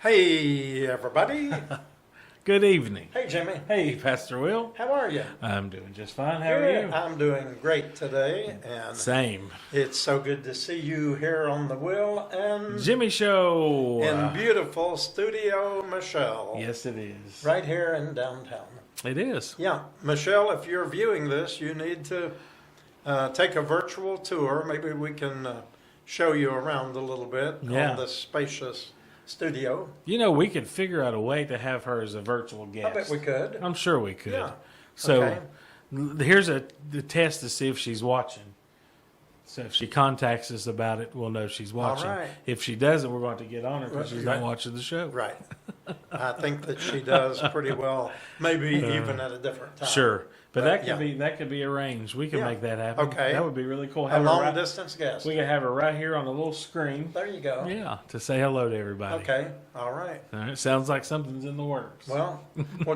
Hey, everybody. Good evening. Hey, Jimmy. Hey, Pastor Will. How are you? I'm doing just fine. How are Good. you? I'm doing great today, and Same. it's so good to see you here on the Will and Jimmy Show. in beautiful Studio Michelle. Yes, it is. Right here in downtown. It is. Yeah, Michelle, if you're viewing this, you need to take a virtual tour. Maybe we can show you around a little bit Yeah. on this spacious studio. You know, we could figure out a way to have her as a virtual guest. I bet we could. I'm sure we could. Yeah. So Okay. here's the test to see if she's watching. So if she contacts us about it, we'll know she's watching. right. If she doesn't, we're going to get on her because she's Right. not watching the show. Right. I think that she does pretty well, maybe even at a different time. Sure. But that could yeah. that could be arranged. We can Yeah. make that happen. Okay. That would be really cool. A Have her long right- distance guest. We can have her right here on the little screen. There you go. Yeah, to say hello to everybody. Okay. All right. All right, sounds like something's in the works. Well,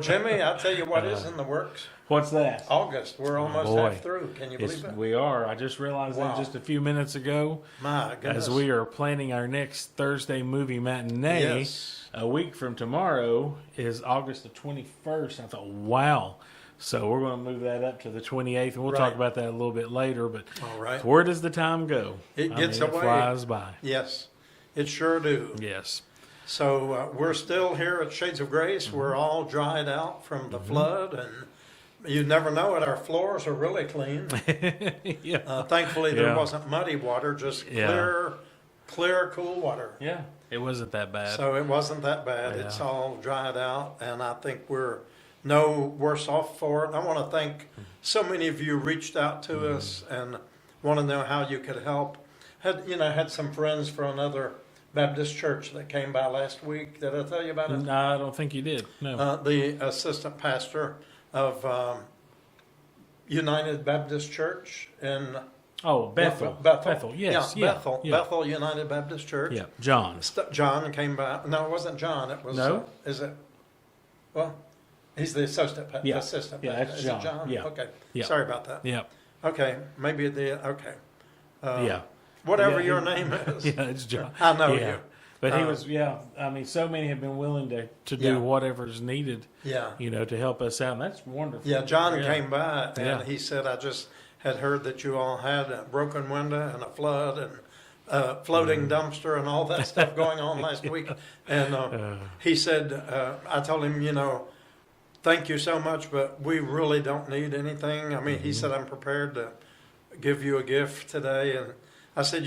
Jimmy, I'll tell you what is in the works. What's that? August. We're almost boy. half through. Can you believe it? We are. I just realized Wow. that just a few minutes ago My goodness. as we are planning our next Thursday movie matinee. Yes. A week from tomorrow is August the 21st. I thought, wow. So we're going to move that up to the 28th, and we'll Right. talk about that a little bit later. But All right. where does the time go? It gets It away. flies by. Yes. It sure do. Yes. So we're still here at Shades of Grace. Mm-hmm. We're all dried out from the flood, and you never know it. Our floors are really clean. Yeah. Thankfully, there Yeah. wasn't muddy water, just Yeah. clear, cool water. Yeah. It wasn't that bad. So it wasn't that bad. Yeah. It's all dried out, and I think we're no worse off for it. I want to thank so many of you reached out to us and want to know how you could help. Had some friends from another Baptist church that came by last week. Did I tell you about it? No, I don't think you did. No. The assistant pastor of United Baptist Church in Bethel. Bethel. Yes. Yeah, Yeah. Bethel. Yeah. Bethel United Baptist Church. Yeah. John. John came by. No, it wasn't John. It was. No? Is it? Well, he's the assistant. Yeah. Assistant. Yeah, that's Is John. it John? Yeah. Okay. Yeah. Sorry about that. Yeah. Okay. Maybe it did. Okay. Yeah. Whatever Yeah, your he- name is. Yeah, it's John. I know Yeah. you. But he Uh, was, I mean, so many have been willing to do Yeah. whatever's needed, Yeah. to help us out. And that's wonderful. Yeah. John Yeah. came by and Yeah. he said, "I just had heard that you all had a broken window and a flood and a floating dumpster and all that stuff going on last week." And he said, "I told him, thank you so much, but we really don't need anything." I mean, he said, "I'm prepared to give you a gift today." And I said,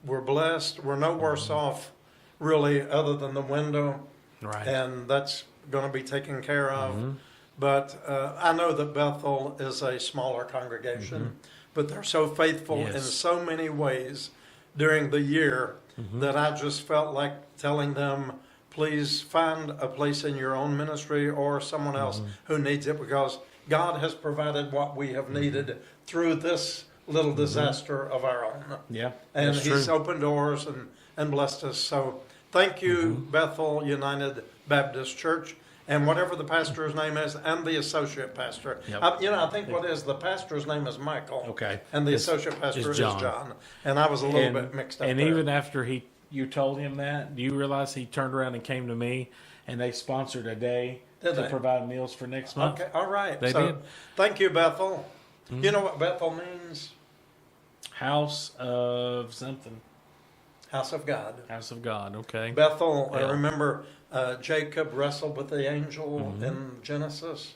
we're blessed. We're no worse off, really, other than the window. Right. And that's going to be taken care of. But I know that Bethel is a smaller congregation, but they're so faithful in Yes. so many ways during the year that I just felt like telling them, please find a place in your own ministry or someone else who needs it, because God has provided what we have needed through this little disaster of our own. Yeah. And that's he's true. opened doors and blessed us. So thank you, Bethel United Baptist Church, and whatever the pastor's name is, and the associate pastor. Yep. I think what is the pastor's name is Michael. Okay. And the It's- associate pastor it's is John. John. And I was a little bit mixed up And there. even after you told him that, do you realize he turned around and came to me, and they sponsored a day Did to they? provide meals for next month? Okay, all right. They so did. thank you, Bethel. You know what Bethel means? House of something. House of God. House of God. Okay. Bethel, Yeah. I remember Jacob wrestled with the angel in Genesis,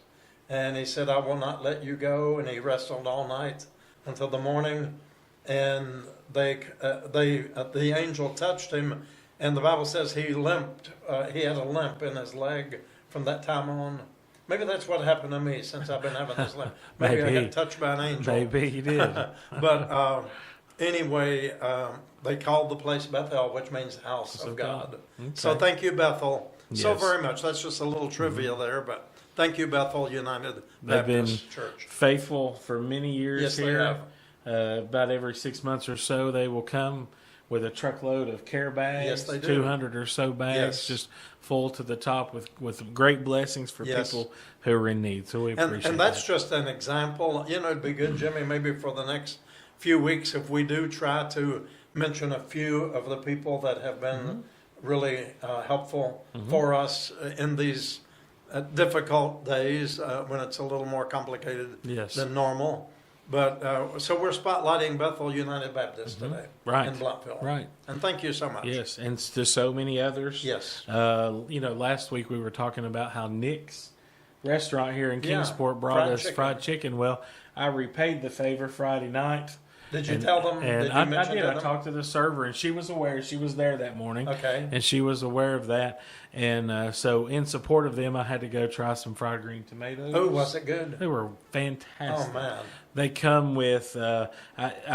and he said, "I will not let you go." And he wrestled all night until the morning, and the angel touched him, and the Bible says he limped. He had a limp in his leg from that time on. Maybe that's what happened to me since I've been having this limp. Maybe I Maybe. got touched by an angel. Maybe he did. But anyway, they called the place Bethel, which means house of God. So Okay. thank you, Bethel, so Yes. very much. That's just a little trivia there, but thank you, Bethel United They've been Baptist Church. faithful for many years Yes, they here. have. About every 6 months or so, they will come with a truckload of care bags. Yes, they do. 200 or so bags, Yes. just full to the top with great blessings for Yes. people who are in need. So we appreciate And that's that. just an example. It'd be good, Jimmy, maybe for the next few weeks if we do try to mention a few of the people that have been really helpful for us in these difficult days when it's a little more complicated Yes. than normal. But so we're spotlighting Bethel United Baptist today Right. in Blumpville. Right. And thank you so much. Yes, and to so many others. Yes. Last week we were talking about how Nick's restaurant here in Yeah, Kingsport brought fried us chicken. fried chicken. Well, I repaid the favor Friday night. Did you tell them? And Did you I mention did. to I them? talked to the server, and she was aware. She was there that morning. Okay. And she was aware of that. And so, in support of them, I had to go try some fried green tomatoes. Oh, was it good? They were fantastic. Oh, man. They come with, I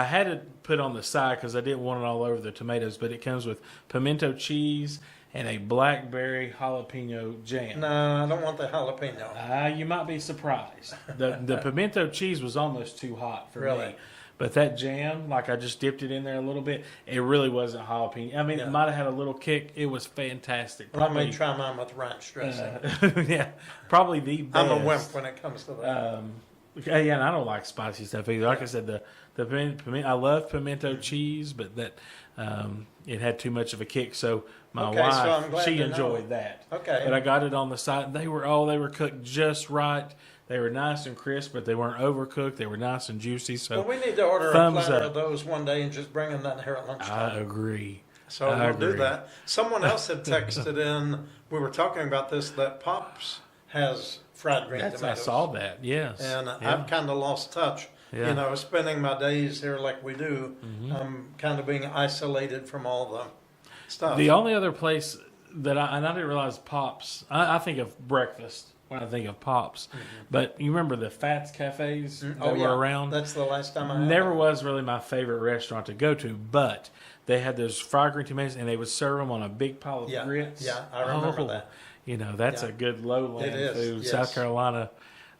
had it put on the side because I didn't want it all over the tomatoes, but it comes with pimento cheese and a blackberry jalapeno jam. No, I don't want the jalapeno. You might be surprised. The pimento cheese was almost too hot for Really? me. But that jam, like I just dipped it in there a little bit, it really wasn't jalapeno. I mean, Yeah. it might have had a little kick. It was fantastic. Let me try mine with ranch dressing. Yeah, probably the best. I'm a wimp when it comes to that. Yeah, and I don't like spicy stuff either. Like I said, I love pimento cheese, but that it had too much of a kick. So my Okay, so I'm wife, glad she to know. enjoyed that. Okay. But I got it on the side. They were cooked just right. They were nice and crisp, but they weren't overcooked. They were nice and juicy. So Well, we need to order a thumbs platter up. of those one day and just bring them down here at I lunchtime. agree. So I we'll do agree. that. Someone else had texted in, we were talking about this, that Pops has fried green I tomatoes. saw that. Yes. And Yeah. I've kind of lost touch. Yeah. You know, spending my days here like we do, I'm kind of being isolated from all the stuff. The only other place that I didn't realize Pops, I think of breakfast when I think of Pops, but you remember the Fats cafes that Oh, were yeah. around? That's the last time I had Never them. was really my favorite restaurant to go to, but they had those fried green tomatoes and they would serve them on a big pile of Yeah, grits. yeah, I remember that. You know, that's Yeah. a good lowland It is, food. yes. South Carolina,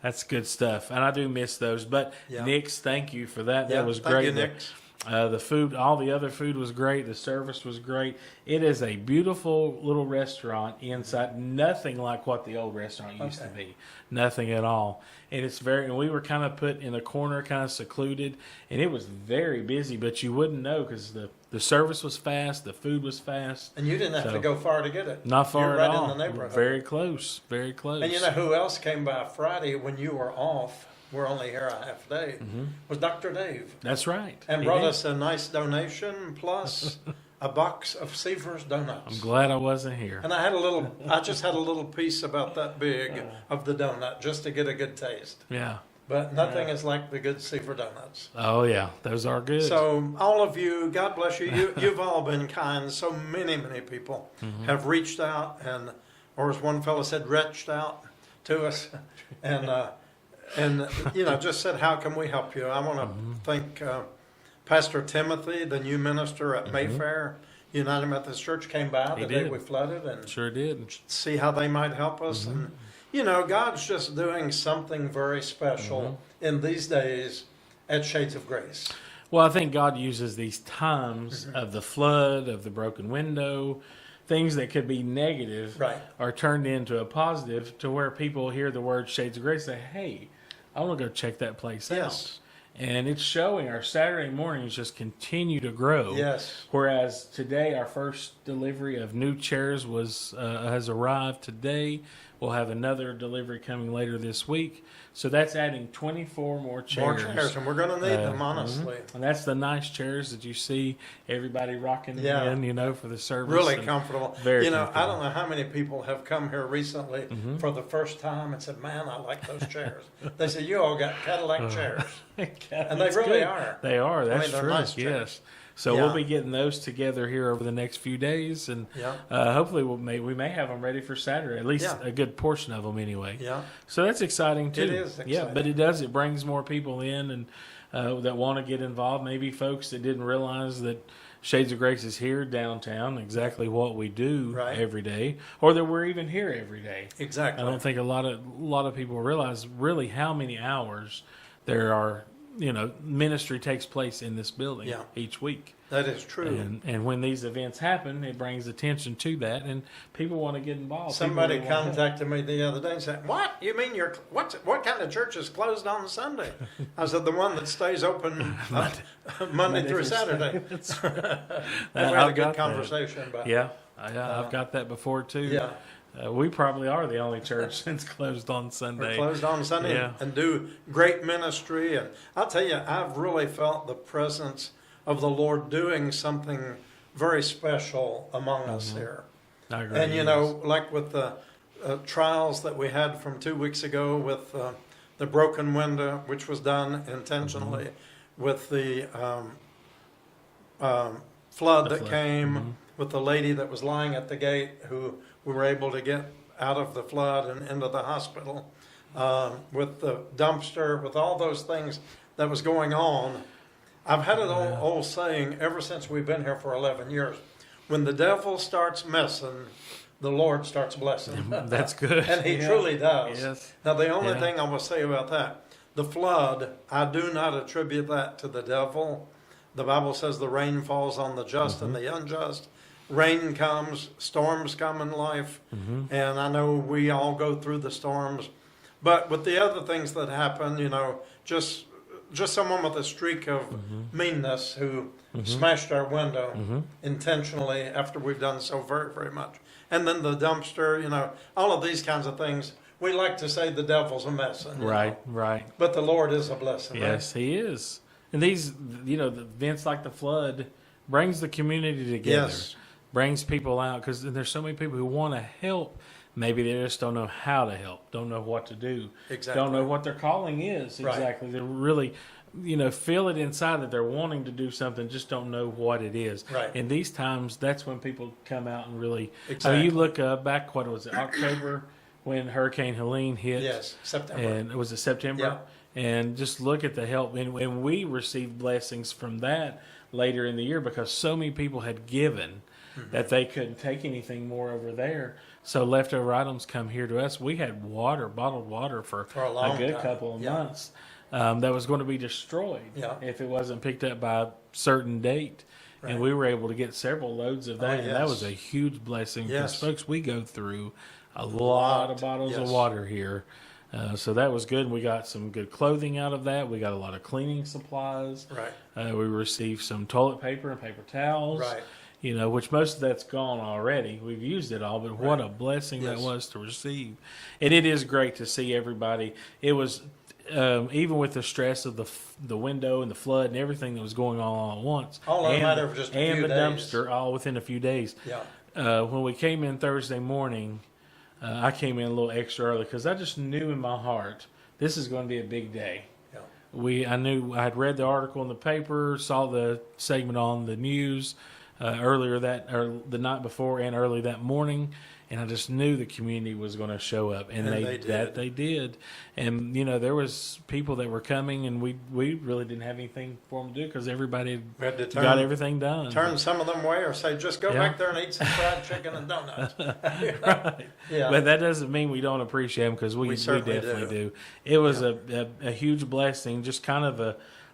that's good stuff. And I do miss those. But Yeah. Nick's, thank you for that. Yeah, That was thank great. you, Nick's. The food, all the other food was great. The service was great. It is a beautiful little restaurant inside. Nothing like what the old restaurant used to Okay. be. Nothing at all. And and we were kind of put in a corner, kind of secluded, and it was very busy, but you wouldn't know because the service was fast, the food was fast. And you didn't have So- to go far to get it. Not far You're at right all. in the neighborhood. Very close. Very close. And you know who else came by Friday when you were off? We're only here a half day. Was Dr. Dave. That's right. And He brought did. us a nice donation plus a box of Seaver's donuts. I'm glad I wasn't here. And I just had a little piece about that big of the donut just to get a good taste. Yeah. But nothing is like the good Seaver donuts. Oh yeah, those are good. So all of you, God bless you. You've all been kind. So many people have reached out or as one fellow said, reached out to us, and you know, just said, how can we help you? I want to thank Pastor Timothy, the new minister at Mayfair United Methodist Church, came by He the day did. we flooded and Sure did. see how they might help us. And you know, God's just doing something very special in these days at Shades of Grace. Well, I think God uses these times of the flood, of the broken window, things that could be negative Right. are turned into a positive to where people hear the word Shades of Grace and say, hey, I want to go check that place Yes. out. And it's showing our Saturday mornings just continue to grow. Yes. Whereas today, our first delivery of new chairs has arrived today. We'll have another delivery coming later this week. So that's adding 24 more chairs. More chairs, and we're going to need them, honestly. And that's the nice chairs that you see everybody rocking Yeah. in, you know, for the service. Really And comfortable. very you know, I comfortable. don't know how many people have come here recently for the first time and said, man, I like those chairs. They said, you all got Cadillac chairs. And they really are. They are. That's they're true. nice chairs. Yes. So Yeah. we'll be getting those together here over the next few days, and Yeah. hopefully we may have them ready for Saturday. At least Yeah. a good portion of them, anyway. Yeah. So that's exciting too. It is Yeah, exciting. but it brings more people in and that want to get involved. Maybe folks that didn't realize that Shades of Grace is here downtown, exactly what we do Right. every day, or that we're even here every day. Exactly. I don't think a lot of people realize really how many hours there are. You know, ministry takes place in this building Yeah. each week. That is true. And when these events happen, it brings attention to that, and people want to get involved. Somebody People want to help. contacted me the other day and said, "What? You mean what kind of church is closed on Sunday?" I said, "The one that stays open Monday through Saturday." That's And we had I've a good got that. conversation about Yeah, I've got that before too. Yeah. We probably are the only church that's closed on We're Sunday. closed on Sunday Yeah. and do great ministry. And I'll tell you, I've really felt the presence of the Lord doing something very special among us here. I agree. And, you know, like with the trials that we had from 2 weeks ago with the broken window, which was done intentionally, with the flood that came, with the lady that was lying at the gate who we were able to get out of the flood and into the hospital, with the dumpster, with all those things that was going on. I've had an old saying ever since we've been here for 11 years. When the devil starts messing, the Lord starts blessing. That's good. And he truly does. Yes. Now, the only Yeah. thing I will say about that, the flood, I do not attribute that to the devil. The Bible says the rain falls on the just and the unjust. Rain comes, storms come in life, and I know we all go through the storms. But with the other things that happen, you know, just someone with a streak of meanness who smashed our window intentionally after we've done so very, very much. And then the dumpster, you know, all of these kinds of things. We like to say the devil's a messin'. Right, right. But the Lord is a blessing. Yes, He is. And these, you know, the events like the flood brings the community together, Yes. brings people out, because there's so many people who want to help. Maybe they just don't know how to help, don't know what to do, Exactly. don't know what their calling is Right. exactly. They really, you know, feel it inside that they're wanting to do something, just don't know what it is. Right. In these times, that's when people come out and really. I Exactly. mean, you look back, what was it, October, when Hurricane Helene hit? Yes, September. And was it September? And just look at the help. And we received blessings from that later in the year because so many people had given that they couldn't take anything more over there. So leftover items come here to us. We had water, bottled water for a long good time. couple of Yeah. months that was going to be destroyed Yeah. if it wasn't picked up by a certain date. Right. And we were able to get several loads of that. Oh, And that was yes. a huge blessing because, Yes. folks, we go through a lot of bottles of Yes. water here. So that was good. We got some good clothing out of that. We got a lot of cleaning supplies. Right. We received some toilet paper and paper towels. Right. You know, which most of that's gone already. We've used it all, but what Right. a blessing that Yes. was to receive. And it is great to see everybody. It was, even with the stress of the window and the flood and everything that was going on all at once. All in a and, matter of just a and few the days. dumpster all within a few days. Yeah. When we came in Thursday morning, I came in a little extra early because I just knew in my heart this is going to be a big day. Yeah. I knew I had read the article in the paper, saw the segment on the news earlier or the night before and early that morning, and I just knew the community was going to show up, and they did. And you know, there was people that were coming, and we really didn't have anything for them to do because everybody We had to got everything done. Turn some of them away or say, just go Yeah. back there and eat some fried chicken and donuts. Right. Yeah. But that doesn't mean we don't appreciate them because we certainly definitely do. do. It was a huge blessing. Just kind of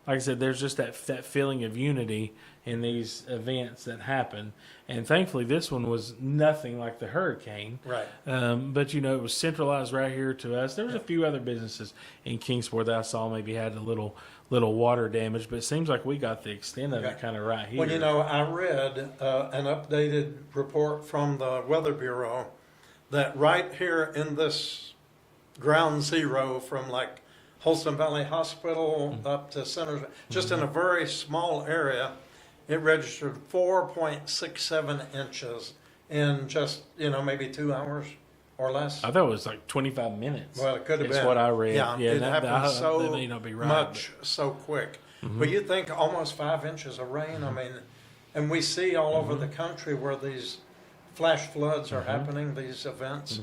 like I said, there's just that feeling of unity in these events that happen. And thankfully, this one was nothing like the hurricane. Right. But, you know, it was centralized right here to us. There was a few other businesses in Kingsport that I saw maybe had a little water damage, but it seems like we got the extent of it kind of right here. Well, you know, I read an updated report from the Weather Bureau that right here in this ground zero from like Holston Valley Hospital up to Centers, just in a very small area, it registered 4.67 inches in just, you know, maybe 2 hours or less. I thought it was like 25 minutes. Well, it could have It's been. what I read. Yeah, it happened that may not be right, much, so quick. But you think almost 5 inches of rain, I mean, and we see all over the country where these flash floods are happening, these events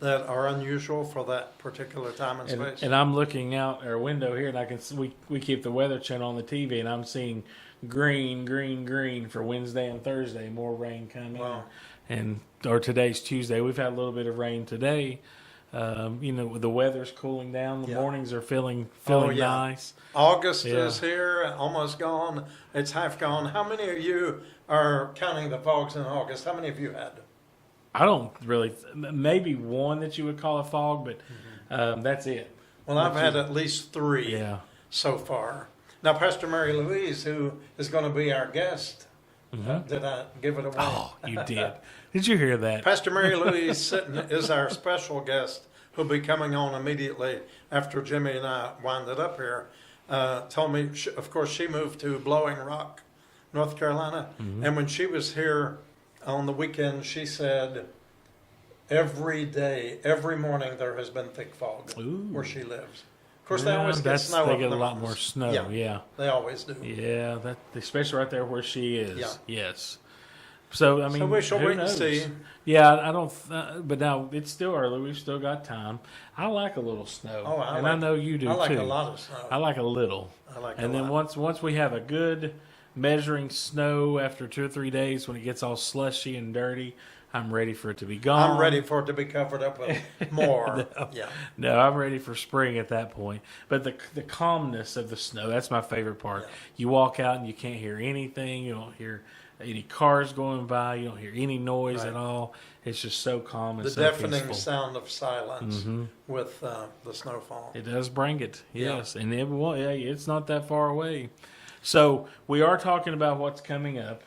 that are unusual for that particular time and space. And I'm looking out our window here, and I can see, we keep the Weather Channel on the TV, and I'm seeing green for Wednesday and Thursday. More rain coming. Wow. Or today's Tuesday. We've had a little bit of rain today. You know, the weather's cooling down. The mornings are feeling nice. August is here, almost gone. It's half gone. How many of you are counting the fogs in August? How many of you had? I don't really, maybe one that you would call a fog, but that's it. Well, I've had at least 3 Yeah. so far. Now, Pastor Mary Louise, who is going to be our guest Did I give it away? Oh, you did. Did you hear that? Pastor Mary Louise Sitton is our special guest who'll be coming on immediately after Jimmy and I wind it up here. Told me, of course, she moved to Blowing Rock, North Carolina. And when she was here on the weekend, she said every day, every morning, there has been thick fog where she lives. Of course, they always get snow. They up get in a the lot mountains. more snow. Yeah. They always do. Yeah, that especially right there where she is. Yeah. Yes. So I mean, So we shall who wait knows? and see. Yeah, I don't. But now it's still early. We've still got time. I like a little snow, Oh, I know you do I like too. a lot of snow. I like a little. I like And a then lot. once we have a good measuring snow after 2 or 3 days, when it gets all slushy and dirty, I'm ready for it to be gone. I'm ready for it to be covered up with more. Yeah. No, I'm ready for spring at that point. But the calmness of the snow, that's my favorite part. Yeah. You walk out and you can't hear anything. You don't hear any cars going by. You don't hear any noise Right. at all. It's just so calm and The so deafening peaceful. sound of silence with the snowfall. It does bring it, Yeah. yes. And it's not that far away. So we are talking about what's coming up.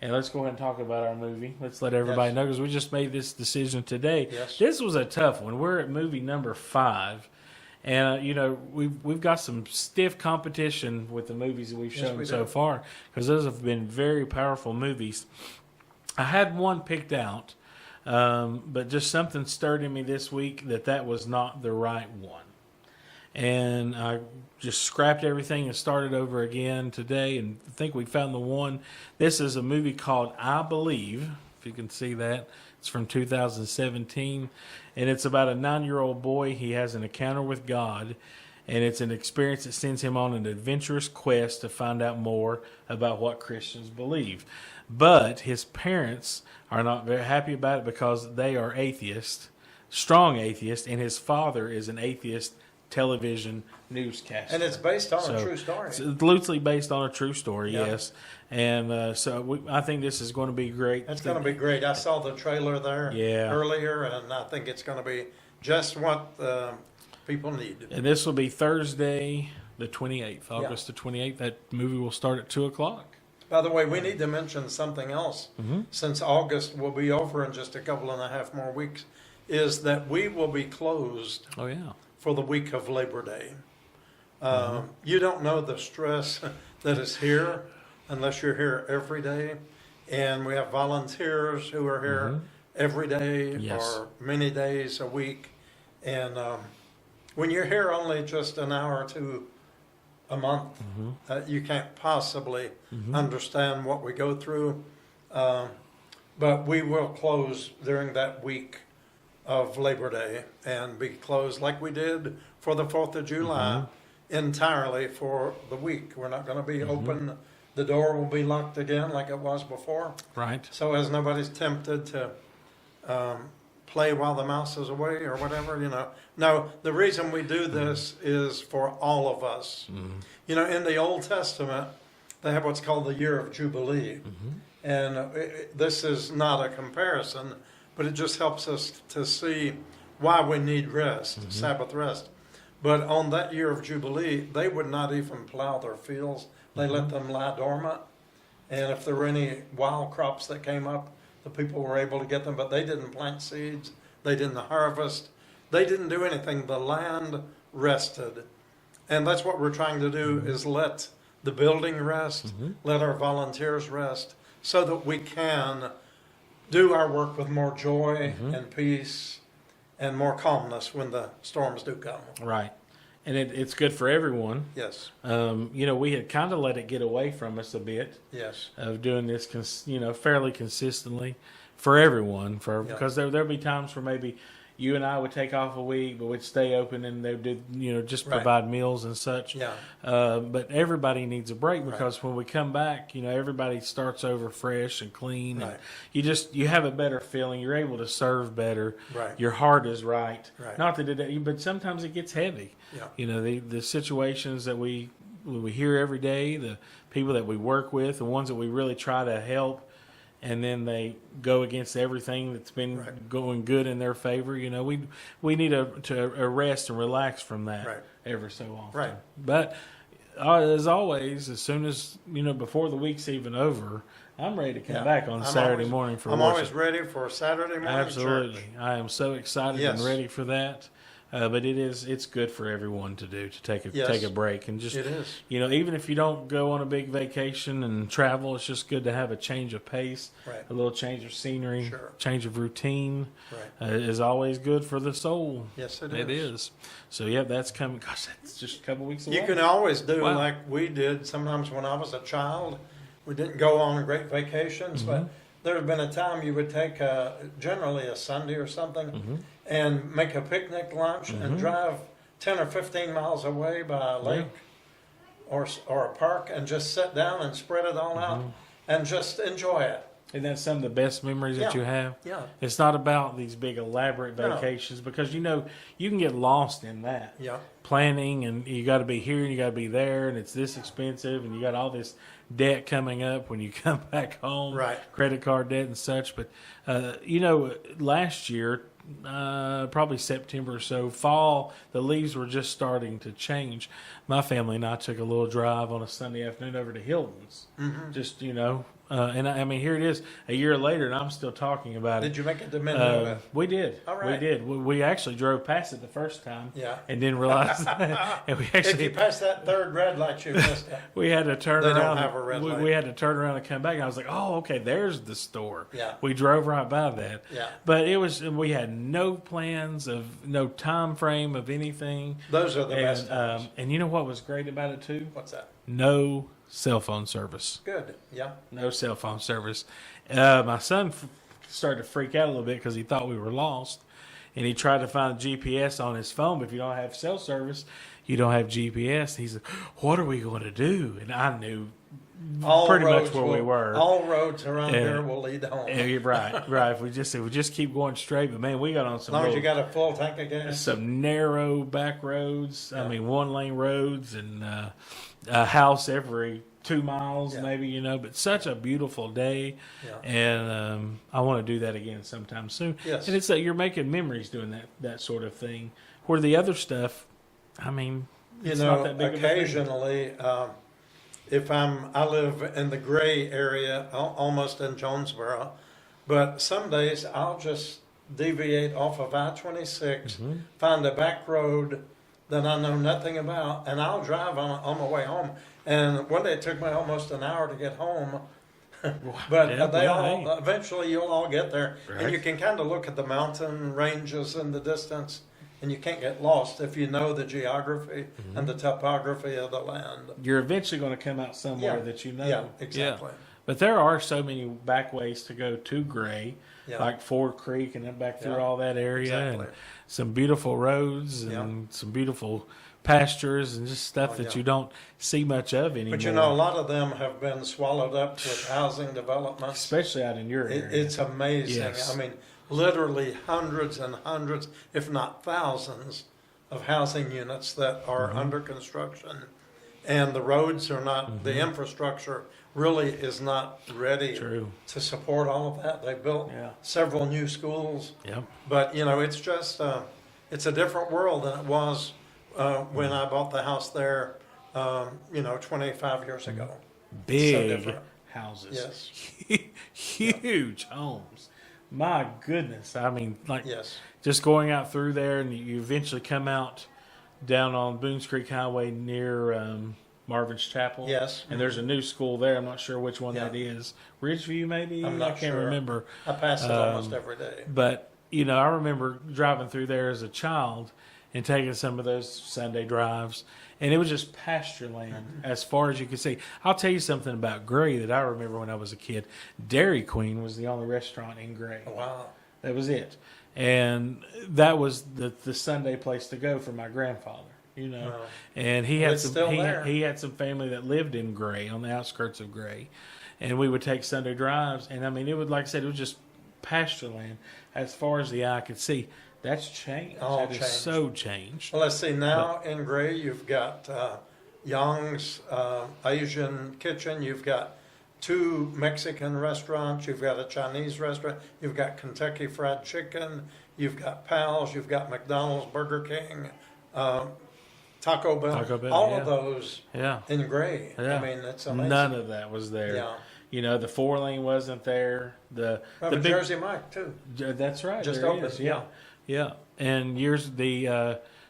And let's go ahead and talk about our movie. Let's let everybody Yes. know, because we just made this decision today. Yes. This was a tough one. We're at movie number 5. And, we've got some stiff competition with the movies that we've Yes, shown we so do. far, because those have been very powerful movies. I had one picked out, but just something stirred in me this week that was not the right one. And I just scrapped everything and started over again today, and I think we found the one. This is a movie called I Believe, if you can see that. It's from 2017, and it's about a 9-year-old boy. He has an encounter with God, and it's an experience that sends him on an adventurous quest to find out more about what Christians believe. But his parents are not very happy about it because they are atheists, strong atheists, and his father is an atheist television newscaster. And it's based on So, a true story. It's loosely based on a true story, Yeah. yes. And I think this is going to be great. It's going to be great. I saw the trailer there Yeah. earlier, and I think it's going to be just what people need. And this will be Thursday, the 28th, August the 28th. That movie will start at 2 o'clock. By the way, we need to mention something else. Since August will be over in just a couple and a half more weeks, is that we will be closed Oh, yeah. for the week of Labor Day. You don't know the stress that is here unless you're here every day. And we have volunteers who are here every day Yes. or many days a week. And when you're here only just an hour or two a month, you can't possibly understand what we go through. But we will close during that week of Labor Day and be closed like we did for the 4th of July entirely for the week. We're not going to be open. The door will be locked again like it was before. Right. So as nobody's tempted to play while the mouse is away or whatever, No, the reason we do this is for all of us. In the Old Testament, they have what's called the year of Jubilee. And this is not a comparison, but it just helps us to see why we need rest, Sabbath rest. But on that year of Jubilee, they would not even plow their fields. They let them lie dormant. And if there were any wild crops that came up, the people were able to get them, but they didn't plant seeds. They didn't harvest. They didn't do anything. The land rested. And that's what we're trying to do, is let the building rest, let our volunteers rest, so that we can do our work with more joy and peace and more calmness when the storms do come. Right. And it's good for everyone. Yes, We had kind of let it get away from us a bit yes, of doing this, fairly consistently for everyone. Because there'll be times where maybe you and I would take off a week, but we'd stay open and they would just Right. provide meals and such. yeah, But everybody needs a break, because when we come back, everybody starts over fresh and clean, and Right. you have a better feeling. You're able to serve better. Right. Your heart is right. Right. Not that but sometimes it gets heavy. yeah. The situations that we hear every day, the people that we work with, the ones that we really try to help, and then they go against everything that's been Right. going good in their favor. We need to rest and relax from that Right. every so often. Right. But as always, as soon as before the week's even over, I'm ready to come Yeah. back on I'm Saturday always- morning for I'm worship. always ready for Saturday morning Absolutely. church. I am so excited Yes. and ready for that. But it's good for everyone to do, to take Yes. a break and just, It is. even if you don't go on a big vacation and travel, it's just good to have a change of pace, Right. a little change of scenery, Sure. change of routine. Right. Is always good for the soul. Yes, it It is. is. So yeah, that's coming. Gosh, that's just a couple weeks away. You can always do Wow. like we did sometimes when I was a child. We didn't go on great vacations, Mm-hmm. but there had been a time you would take generally a Sunday or something Mm-hmm. and make a picnic lunch and drive 10 or 15 miles away by a lake or a park and just sit down and spread it all out Mm-hmm. and just enjoy it. Isn't that some of the best memories that Yeah. you have? Yeah. It's not about these big elaborate No. vacations because you can get lost in that. Yeah. Planning and you got to be here and you got to be there and it's this expensive and you got all this debt coming up when you come back home, Right. credit card debt and such. But last year, probably September or so, fall, the leaves were just starting to change. My family and I took a little drive on a Sunday afternoon over to Hilton's. Mm-hmm. Just and I mean, here it is a year later, and I'm still talking about it. Did you make it to Minnesota? We did. All We right. did. We actually drove past it the first time. Yeah. And didn't realize that. And we If you actually pass that third red light, you missed it. we had to turn They don't around. have a red light. We had to turn around and come back. And I was like, oh, okay, there's the store. Yeah. We drove right by that. Yeah. But we had no plans of no time frame of anything. Those are the best times. And you know what was great about it too? What's that? No cell phone service. Good. Yeah. No cell phone service. My son started to freak out a little bit because he thought we were lost, and he tried to find GPS on his phone. But if you don't have cell service, you don't have GPS. He said, "What are we going to do?" And I knew pretty much where we were. All roads around here will lead home. You're right, right. If we just keep going straight, but man, we got on As some long as you real- got a full tank of gas. some narrow back roads. I Yeah. mean, 1-lane roads and a house every 2 miles, Yeah. maybe, but such a beautiful day. Yeah. And I want to do that again sometime soon. Yes. And it's that you're making memories doing that sort of thing. Where the other stuff, I mean, You it's know, not that big of a thing. occasionally, if I live in the gray area, almost in Jonesboro, but some days I'll just deviate off of I-26, Mm-hmm. find a back road that I know nothing about, and I'll drive on my way home. And one day it took me almost an hour to get home. But Yeah, hey. eventually you'll all get there, Right. and you can kind of look at the mountain ranges in the distance, and you can't get lost if you know the geography Mm-hmm. and the topography of the land. You're eventually going to come out somewhere Yeah. that you know. Yeah, exactly. But there are so many back ways to go to Gray, Yeah. like Ford Creek and then back through Yeah. all that area, Exactly. and some beautiful roads and some beautiful pastures and just stuff Oh, that yeah. you don't see much of anymore. But you know, a lot of them have been swallowed up with housing developments. especially out in your area. It's amazing. Yes. I mean, literally hundreds and hundreds, if not thousands, of housing units that are Mm-hmm. under construction. And the roads are not, the infrastructure really is not ready True. to support all of that. They built Yeah. several new schools, Yep. but it's just, it's a different world than it was when I bought the house there, 25 years ago. Big different. houses. Yes. Huge homes. My goodness. I mean, like Yes. just going out through there, and you eventually come out down on Boones Creek Highway near Marvin's Chapel. Yes. And there's a new school there. I'm not sure which one Yeah. that is. Ridgeview, maybe? I'm not I can't sure. remember. I pass it almost every day. But, I remember driving through there as a child and taking some of those Sunday drives. And it was just pasture land as far as you could see. I'll tell you something about Gray that I remember when I was a kid. Dairy Queen was the only restaurant in Gray. Wow. That was it. And that was the Sunday place to go for my grandfather, Wow. And he Well, had it's some still there. he had some family that lived in Gray, on the outskirts of Gray. And we would take Sunday drives, and I mean it would, like I said, it was just pasture land as far as the eye could see. That's changed. All That is changed. so changed. Well, let's see. Now in Gray, you've got Young's Asian Kitchen. You've got 2 Mexican restaurants. You've got a Chinese restaurant. You've got Kentucky Fried Chicken. You've got Pal's. You've got McDonald's, Burger King, Taco Bell. Taco Bell, all yeah. of those Yeah. in Gray. Yeah. I mean, it's amazing. None of that was there. Yeah. You know, the 4-lane wasn't there. The Remember big, Jersey Mike too. that's right. Just there opened, is, yeah. And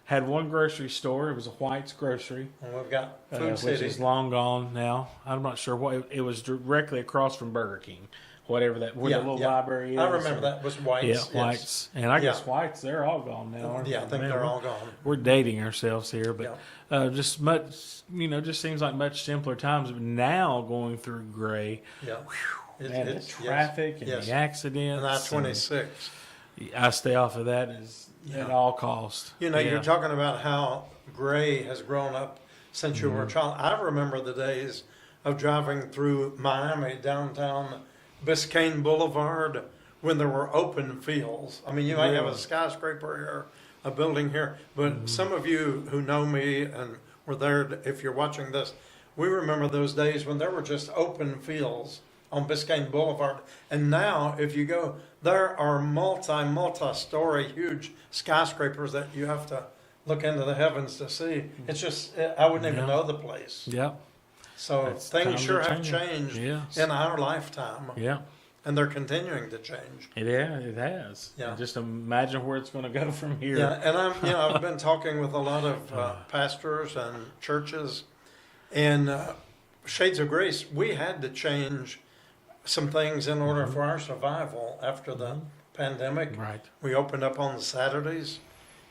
had one grocery store. It was a White's Grocery, And we've got Food which City. is long gone now. I'm not sure what it was, directly across from Burger King, whatever that where Yeah, the little yeah. library is. I remember that was White's. Yeah, yes. White's, and I guess Yeah. White's, they're all gone now. Aren't Yeah, I they? think Man, they're we're- all gone. We're dating ourselves here, but Yeah. just much, just seems like much simpler times. But now going through Gray, Yeah. man, the Yes. traffic and yes. the accidents. And I-26. I stay off of that Yeah. at all costs. You know, Yeah. you're talking about how Gray has grown up since you were a child. I remember the days of driving through Miami, downtown Biscayne Boulevard, when there were open fields. I mean, you might have a Really? skyscraper here, a building here, but some of you who know me and were there, if you're watching this, we remember those days when there were just open fields on Biscayne Boulevard. And now, if you go, there are multi-story huge skyscrapers that you have to look into the heavens to see. It's just, I wouldn't even Yeah. know the place. Yeah, So It's time things to sure have change. changed Yes. in our lifetime, yeah. and they're continuing to change. It has. Yeah. And just imagine where it's going to go from here. Yeah, and I've been talking with a lot of pastors and churches, and Shades of Grace. We had to change some things in order for our survival after the pandemic. Right. We opened up on the Saturdays,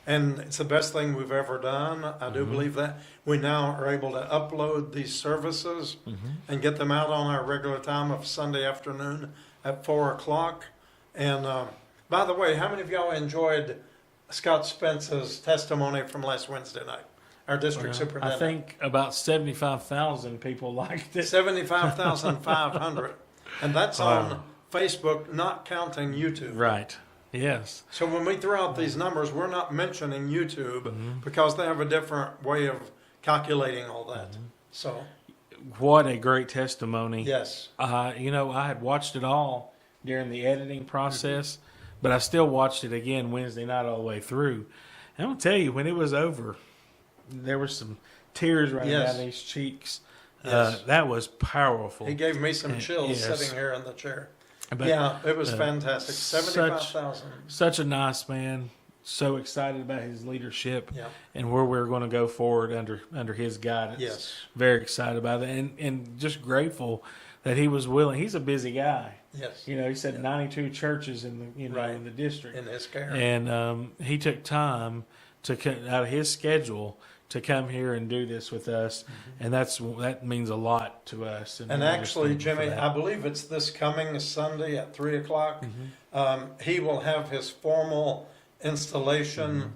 and it's the best thing we've ever done. I do believe that. We now are able to upload these services and get them out on our regular time of Sunday afternoon at 4 o'clock. And by the way, how many of y'all enjoyed Scott Spence's testimony from last Wednesday night? Our district I superintendent. think about 75,000 people liked it. 75,500. And that's Wow. on Facebook, not counting YouTube. Right. Yes. So when we throw out these numbers, we're not mentioning YouTube because they have a different way of calculating all that. So, What a great testimony. yes. I had watched it all during the editing process, but I still watched it again Wednesday night all the way through. And I'm gonna tell you, when it was over, there were some tears running Yes. down his cheeks. Yes. That was powerful. He gave me some chills Yes. sitting here in the chair. But, Yeah, it was fantastic. such- 75,000. Such a nice man. So excited about his leadership Yeah. and where we're going to go forward under his guidance. Yes. Very excited about it, and just grateful that he was willing. He's a busy guy. Yes. He said 92 churches in the Right. in the district, In his care. and he took time to cut out of his schedule to come here and do this with us, and that means a lot to us. And we're just actually, thankful for Jimmy, that. I believe it's this coming Sunday at 3 o'clock. He will have his formal installation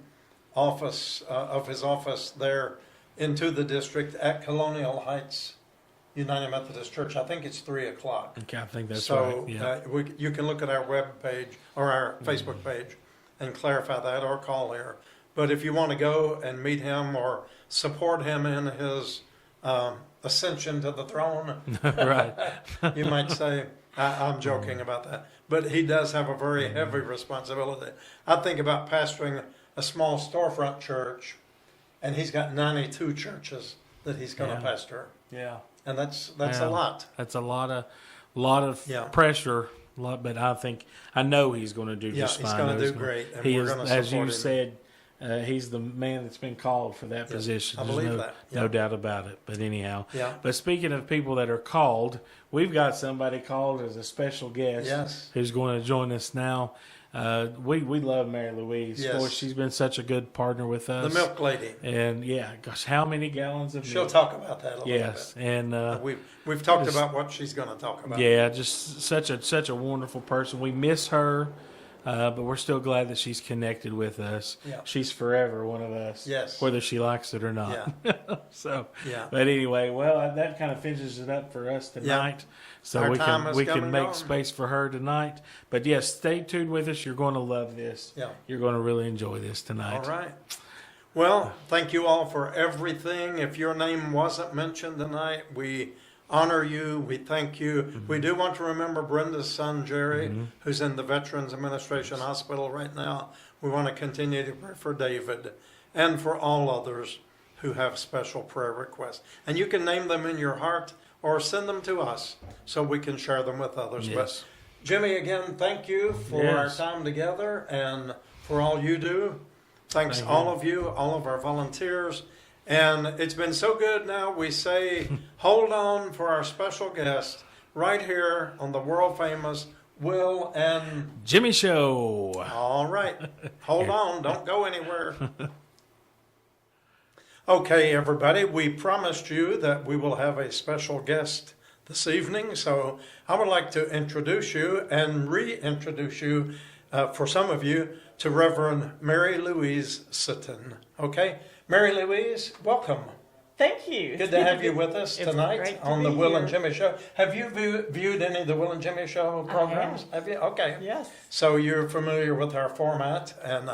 office of his office there into the district at Colonial Heights United Methodist Church. I think it's 3 o'clock. Okay, I think that's So right. Yeah. you can look at our web page or our Facebook page and clarify that, or call here. But if you want to go and meet him or support him in his ascension to the throne, Right. you might say, I'm joking about that. But he does have a very heavy responsibility. I think about pastoring a small storefront church, and he's got 92 churches that he's going to Yeah. pastor. Yeah. And that's Yeah. a lot. That's a lot of Yeah. pressure. But I know he's going to do Yeah, just he's fine. gonna I know do he's great, and he we're is, gonna as support you him. said, he's the man that's been called for that position. I There's believe no, that. no Yeah. doubt about it. But anyhow, Yeah. But speaking of people that are called, we've got somebody called as a special guest. Yes. Who's going to join us now? We love Mary Louise. Yes. Boy, she's been such a good partner with us. The milk lady. And yeah, gosh, how many gallons of She'll milk? talk about that a little Yes, bit. and We've talked just- about what she's going to talk about. yeah, just such a wonderful person. We miss her, but we're still glad that she's connected with us. Yeah. She's forever one of us. Yes. Whether she likes it or not. So, Yeah. but anyway, well, that kind of finishes it up for us tonight. So Our we time can has we come can and make gone. space for her tonight. But yes, stay tuned with us. You're going to love this. Yeah. You're going to really enjoy this tonight. All right. Well, thank you all for everything. If your name wasn't mentioned tonight, we honor you. We thank you. We do want to remember Brenda's son, Jerry, who's in the Veterans Administration Hospital right now. We want to continue to pray for David and for all others who have special prayer requests. And you can name them in your heart, or send them to us so we can share them with others. Yes. But Jimmy, again, thank you for our Yes. time together and for all you do. Thanks Thank all you. of you, all of our volunteers. And it's been so good now. We say, hold on for our special guest right here on the world famous Will and... Jimmy Show. All right. Hold on. Don't go anywhere. Okay, everybody. We promised you that we will have a special guest this evening. So I would like to introduce you and reintroduce you, for some of you, to Reverend Mary Louise Sutton. Okay? Mary Louise, welcome. Thank you. Good to have you with us It's tonight great to on the be Will and here. Jimmy Show. Have you viewed any of the Will and Jimmy Show programs? Have you? Okay. Yes. So you're familiar with our format, and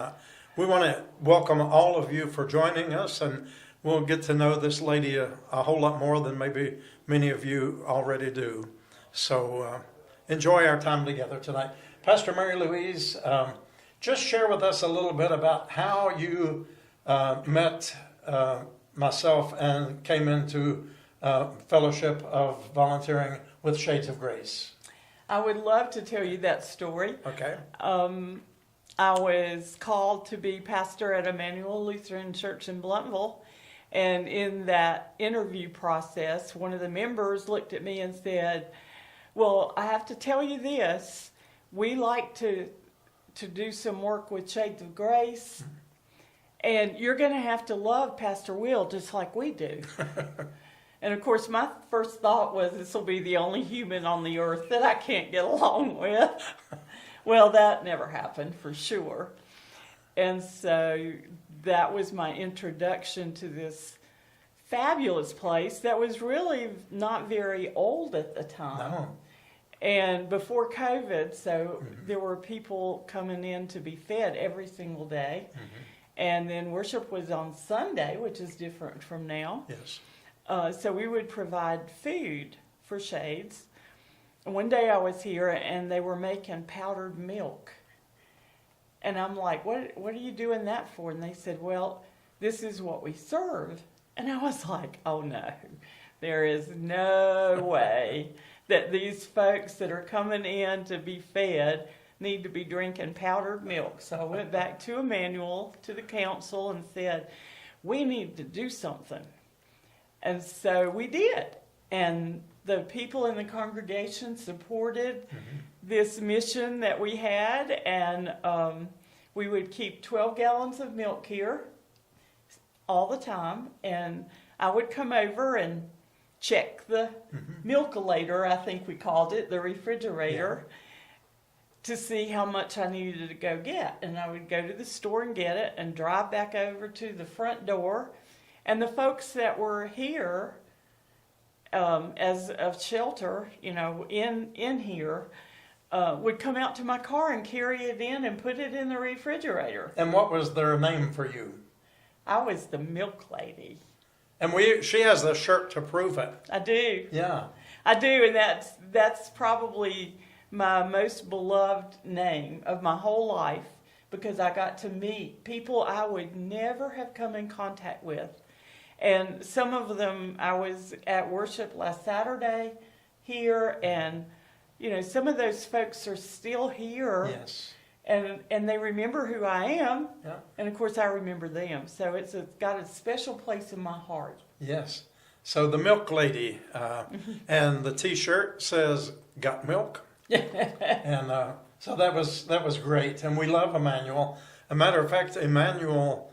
we want to welcome all of you for joining us, and we'll get to know this lady a whole lot more than maybe many of you already do. So enjoy our time together tonight. Pastor Mary Louise, just share with us a little bit about how you met myself and came into fellowship of volunteering with Shades of Grace. I would love to tell you that story. Okay. I was called to be pastor at Emmanuel Lutheran Church in Bluntville. And in that interview process, one of the members looked at me and said, well, I have to tell you this. We like to do some work with Shades of Grace. And you're going to have to love Pastor Will just like we do. And of course, my first thought was this will be the only human on the earth that I can't get along with. Well, that never happened for sure. And so that was my introduction to this fabulous place that was really not very old at the time. No. And before COVID, so there were people coming in to be fed every single day. And then worship was on Sunday, which is different from now. Yes. So we would provide food for Shades. And one day I was here and they were making powdered milk. And I'm like, what are you doing that for? And they said, well, this is what we serve. And I was like, oh no, there is no way that these folks that are coming in to be fed need to be drinking powdered milk. So I went back to Emmanuel, to the council, and said, we need to do something. And so we did. And the people in the congregation supported this mission that we had. And we would keep 12 gallons of milk here all the time. And I would come over and check the milkulator, I think we called it, the refrigerator, to see how much I needed to go get. And I would go to the store and get it and drive back over to the front door. And the folks that were here as a shelter, you know, in here, would come out to my car and carry it in and put it in the refrigerator. And what was their name for you? I was the milk lady. And she has the shirt to prove it. I do. Yeah. I do, and that's probably my most beloved name of my whole life, because I got to meet people I would never have come in contact with. And some of them, I was at worship last Saturday here, and you know, some of those folks are still here. Yes. And they remember who I am, Yeah. and of course I remember them. So it's got a special place in my heart. Yes. So the milk lady, and the T-shirt says "Got milk," and so that was great. And we love Emmanuel. A matter of fact, Emmanuel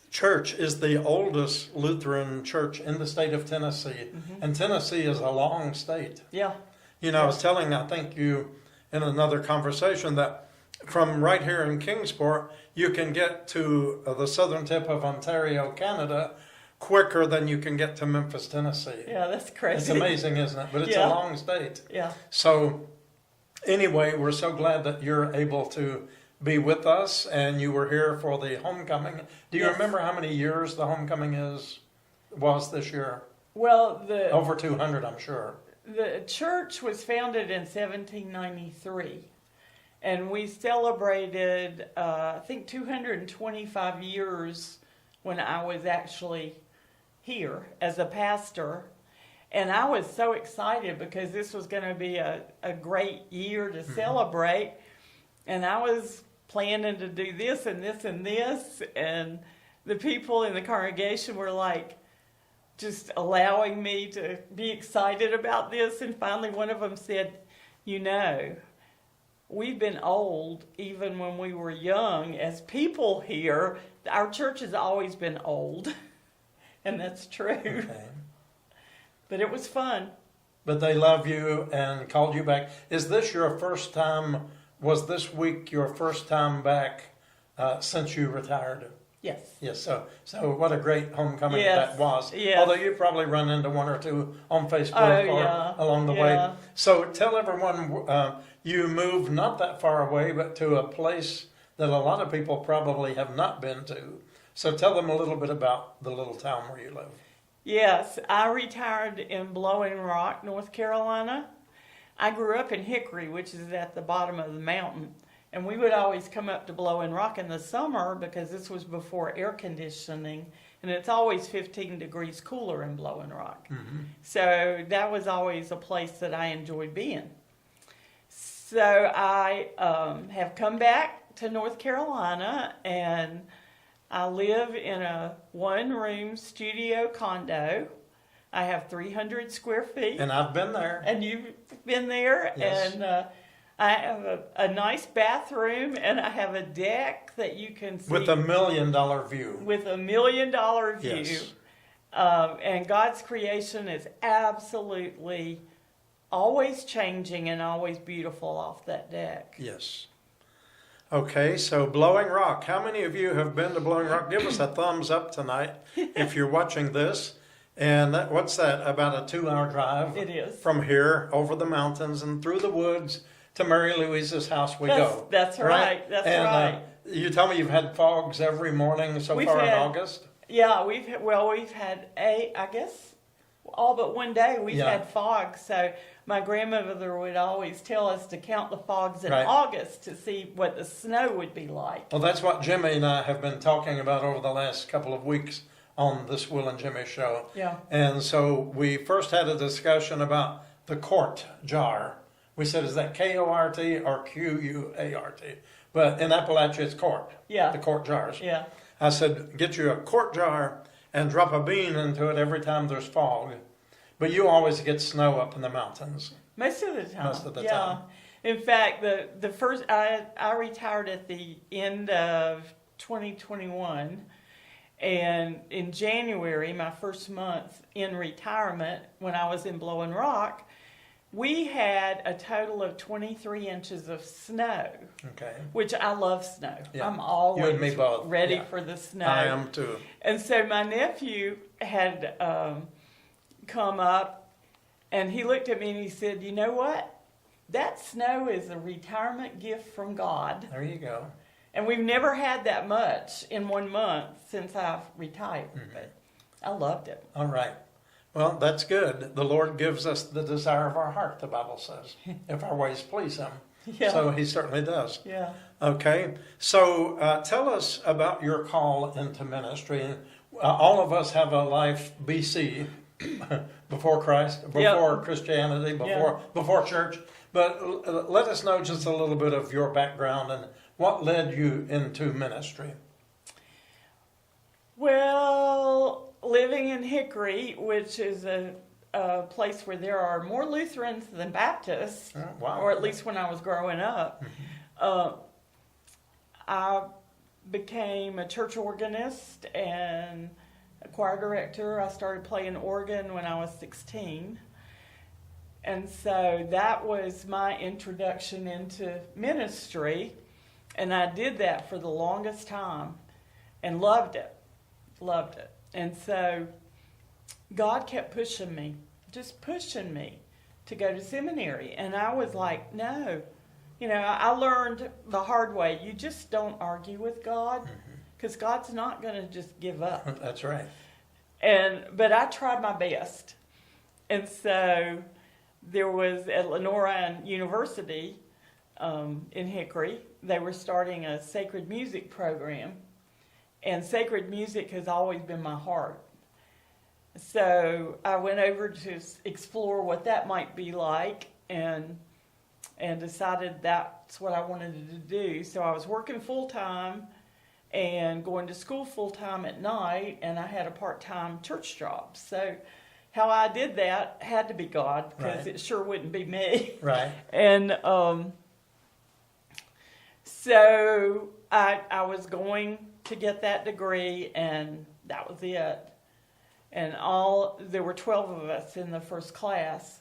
Church is the oldest Lutheran church in the state of Tennessee, and Tennessee is a long state. Yeah. You know, I was telling, I think you, in another conversation, that from right here in Kingsport, you can get to the southern tip of Ontario, Canada, quicker than you can get to Memphis, Tennessee. Yeah, that's crazy. It's amazing, isn't it? But it's a Yeah. long state. Yeah. So anyway, we're so glad that you're able to be with us, and you were here for the homecoming. Do you Yes. remember how many years the homecoming was this year? Well, Over 200, I'm sure. the church was founded in 1793, and we celebrated, I think, 225 years when I was actually here as a pastor. And I was so excited because this was going to be a great year to celebrate. And I was planning to do this and this and this. And the people in the congregation were like, just allowing me to be excited about this. And finally, one of them said, you know, we've been old even when we were young as people here. Our church has always been old. And that's true. Okay. But it was fun. But they love you and called you back. Is this your first time? Was this week your first time back since you retired? Yes. Yes. So what a great homecoming Yes, that was. yes. Although you probably run into one or two on Facebook or along the way. yeah. So tell everyone you moved not that far away, but to a place that a lot of people probably have not been to. So tell them a little bit about the little town where you live. Yes, I retired in Blowing Rock, North Carolina. I grew up in Hickory, which is at the bottom of the mountain. And we would always come up to Blowing Rock in the summer because this was before air conditioning. And it's always 15 degrees cooler in Blowing Rock. Mm-hmm. So that was always a place that I enjoyed being. So I have come back to North Carolina, and I live in a one-room studio condo. I have 300 square feet. And I've been there. And you've been there. Yes. And I have a nice bathroom, and I have a deck that you can see. With $1 million view. With $1 million view. Yes. And God's creation is absolutely always changing and always beautiful off that deck. Yes. Okay, so Blowing Rock. How many of you have been to Blowing Rock? Give us a thumbs up tonight if you're watching this. And what's that? About a 2-hour drive? It is. From here over the mountains and through the woods to Mary Louise's house we go. That's right. That's and, right. You tell me you've had fogs every morning so We've far in had- August? Yeah, we've had I guess, all but one day we've Yeah. had fog. So my grandmother would always tell us to count the fogs in Right. August to see what the snow would be like. Well, that's what Jimmy and I have been talking about over the last couple of weeks on this Will and Jimmy show. Yeah. And so we first had a discussion about the quart jar. We said, is that K-O-R-T or Q-U-A-R-T? But in Appalachia, it's quart. Yeah. The quart jars. Yeah. I said, get you a quart jar and drop a bean into it every time there's fog. But you always get snow up in the mountains. Most of the time. Most of the yeah. time. In fact, the first I retired at the end of 2021, and in January, my first month in retirement, when I was in Blowing Rock, we had a total of 23 inches of snow, Okay. which I love snow. Yeah. I'm always You and me both. ready Yeah. for the snow. I am too. And so my nephew had come up, and he looked at me and he said, you know what? That snow is a retirement gift from God. There you go. And we've never had that much in 1 month since I've retired. Mm-hmm. But I loved it. All right. Well, that's good. The Lord gives us the desire of our heart, the Bible says, if our ways please Him. Yeah. So He certainly does. Yeah. Okay. So tell us about your call into ministry. All of us have a life BC, before Christ, before Christianity, before church. But let us know just a little bit of your background and what led you into ministry. Well, living in Hickory, which is a place where there are more Lutherans than Baptists, Oh, wow. or at least when I was growing up, I became a church organist and a choir director. I started playing organ when I was 16. And so that was my introduction into ministry. And I did that for the longest time and loved it. Loved it. And so God kept pushing me, just pushing me to go to seminary. And I was like, no. You know, I learned the hard way. You just don't argue with God, because God's not going to just give up. That's right. But I tried my best. And so there was at Lenora University in Hickory, they were starting a sacred music program. And sacred music has always been my heart. So I went over to explore what that might be like, and decided that's what I wanted to do. So I was working full time and going to school full time at night, and I had a part-time church job. So how I did that had to be God, because Right. it sure wouldn't be me. Right. And so I was going to get that degree, and that was it. And there were 12 of us in the first class,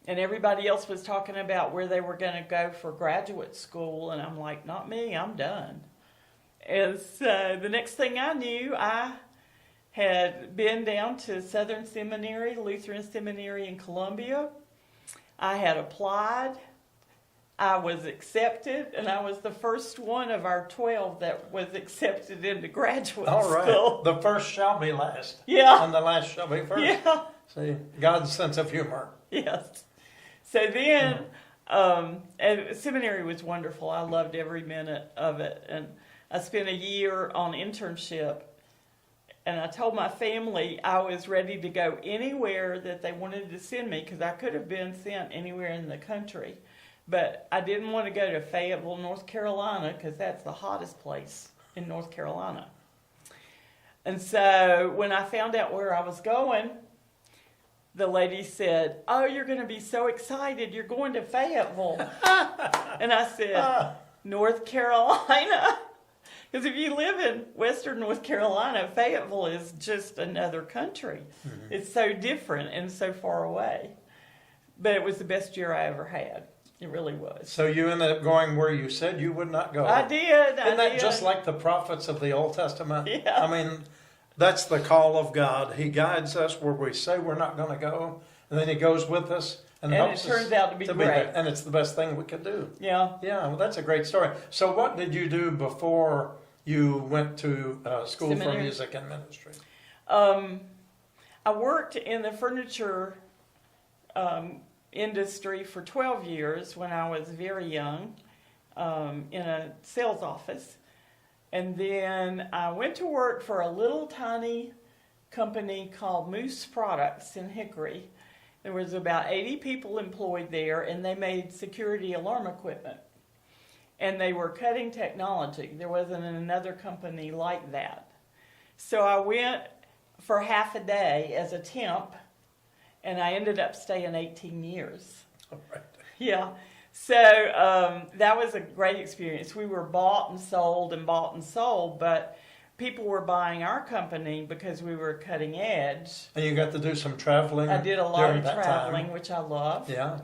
and everybody else was talking about where they were going to go for graduate school, and I'm like, not me, I'm done. And so the next thing I knew, I had been down to Southern Seminary, Lutheran Seminary in Columbia. I had applied. I was accepted, and I was the first one of our 12 that was accepted into graduate All right. school. The first shall be last. Yeah. And the last shall be first. Yeah. See, God's sense of humor. Yes. So then, and seminary was wonderful. I loved every minute of it. And I spent a year on internship. And I told my family I was ready to go anywhere that they wanted to send me, because I could have been sent anywhere in the country. But I didn't want to go to Fayetteville, North Carolina, because that's the hottest place in North Carolina. And so when I found out where I was going, the lady said, "Oh, you're going to be so excited. You're going to Fayetteville." And I said, "North Carolina?" Because if you live in western North Carolina, Fayetteville is just another country. Mm-hmm. It's so different and so far away. But it was the best year I ever had. It really was. So you ended up going where you said you would not go. I did. Isn't that just like the prophets of the Old Testament? Yeah. I mean, that's the call of God. He guides us where we say we're not going to go, and then He goes with us and helps it turns out to be great. there. And it's the best thing we could do. Yeah. Yeah, well, that's a great story. So what did you do before you went to school for Seminary. music and ministry? I worked in the furniture industry for 12 years when I was very young, in a sales office. And then I went to work for a little tiny company called Moose Products in Hickory. There was about 80 people employed there, and they made security alarm equipment. And they were cutting technology. There wasn't another company like that. So I went for half a day as a temp, and I ended up staying 18 years. All right. Yeah. So that was a great experience. We were bought and sold, but people were buying our company because we were cutting edge. And you got to do some traveling. I did a lot during of that traveling, time. which I loved. Yeah.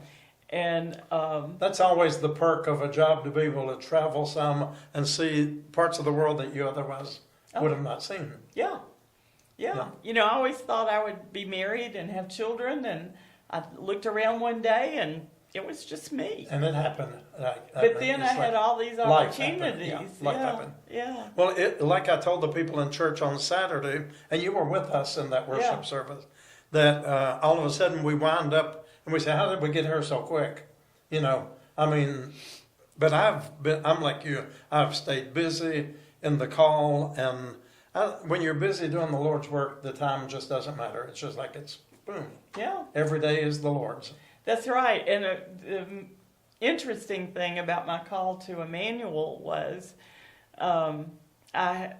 And That's always the perk of a job, to be able to travel some and see parts of the world that you otherwise would have not seen. yeah. Yeah. You know, I always thought I would be married and have children, and I looked around one day and it was just me. And it happened. But then I had all these life happened. opportunities. Yeah, life happened. Yeah. Well, like I told the people in church on Saturday, and you were with us in that worship Yeah. service, that all of a sudden we wound up and we said, "How did we get here so quick?" You know, I mean, but I'm like you. I've stayed busy in the call, and when you're busy doing the Lord's work, the time just doesn't matter. It's just like it's boom. Yeah. Every day is the Lord's. That's right. And the interesting thing about my call to Emmanuel was I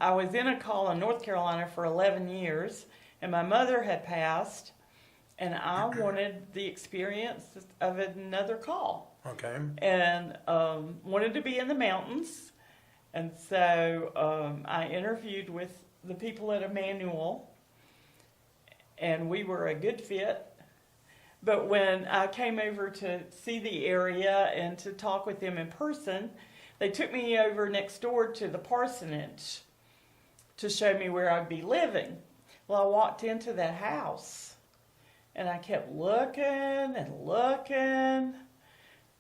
was in a call in North Carolina for 11 years, and my mother had passed, and I wanted the experience of another call. Okay. And wanted to be in the mountains. And so I interviewed with the people at Emmanuel, and we were a good fit. But when I came over to see the area and to talk with them in person, they took me over next door to the parsonage to show me where I'd be living. Well, I walked into that house, and I kept looking and looking.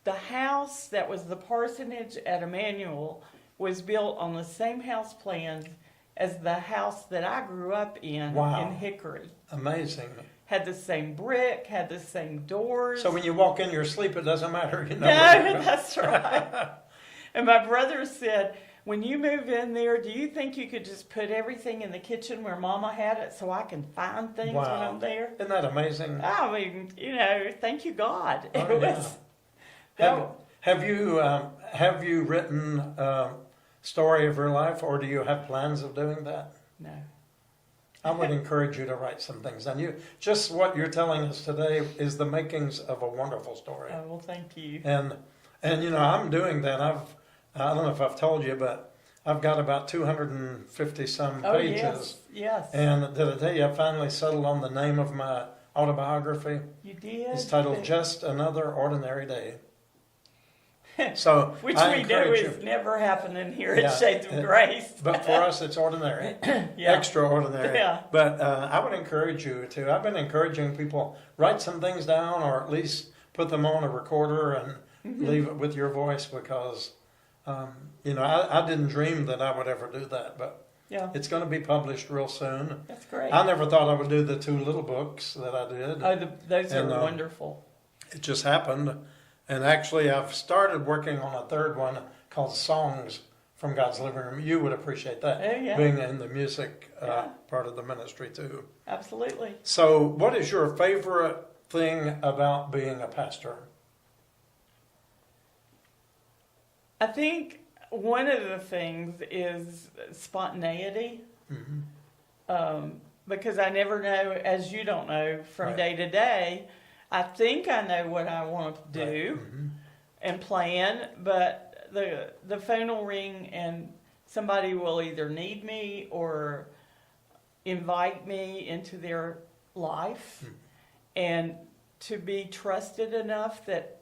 The house that was the parsonage at Emmanuel was built on the same house plans as the house that I grew up in Wow. in Hickory. Amazing. Had the same brick, had the same doors. So when you walk in your sleep, it doesn't matter. You know. No, that's right. And my brother said, when you move in there, do you think you could just put everything in the kitchen where Mama had it so I can find things when Wow. I'm there? Isn't that amazing? I mean, thank you God. Oh, It yeah. was. Have you written story of your life, or do you have plans of doing that? No. I would encourage you to write some things. And you, just what you're telling us today is the makings of a wonderful story. Oh, well, thank you. And I'm doing that. I don't know if I've told you, but I've got about 250 some Oh, pages. yes. Yes. And did I tell you I finally settled on the name of my autobiography? You did? It's titled Just Another Ordinary Day. So Which I we know encourage is you. never happening here Yeah. at Shades of Grace. But for us, it's ordinary, Yeah. extraordinary. Yeah. But I would encourage you to. I've been encouraging people, write some things down, or at least put them on a recorder and Mm-hmm. leave it with your voice, because I didn't dream that I would ever do that, but Yeah. it's going to be published real soon. That's great. I never thought I would do the 2 little books that I did. Oh, those And, are wonderful. It just happened. And actually, I've started working on a 3rd one called Songs from God's Living Room. You would appreciate that, Oh, yeah. being in the music Yeah. part of the ministry too. Absolutely. So, what is your favorite thing about being a pastor? I think one of the things is spontaneity. Because I never know, as you don't know, from Right. day to day. I think I know what I want to do and plan, but the phone will ring and somebody will either need me or invite me into their life, and to be trusted enough that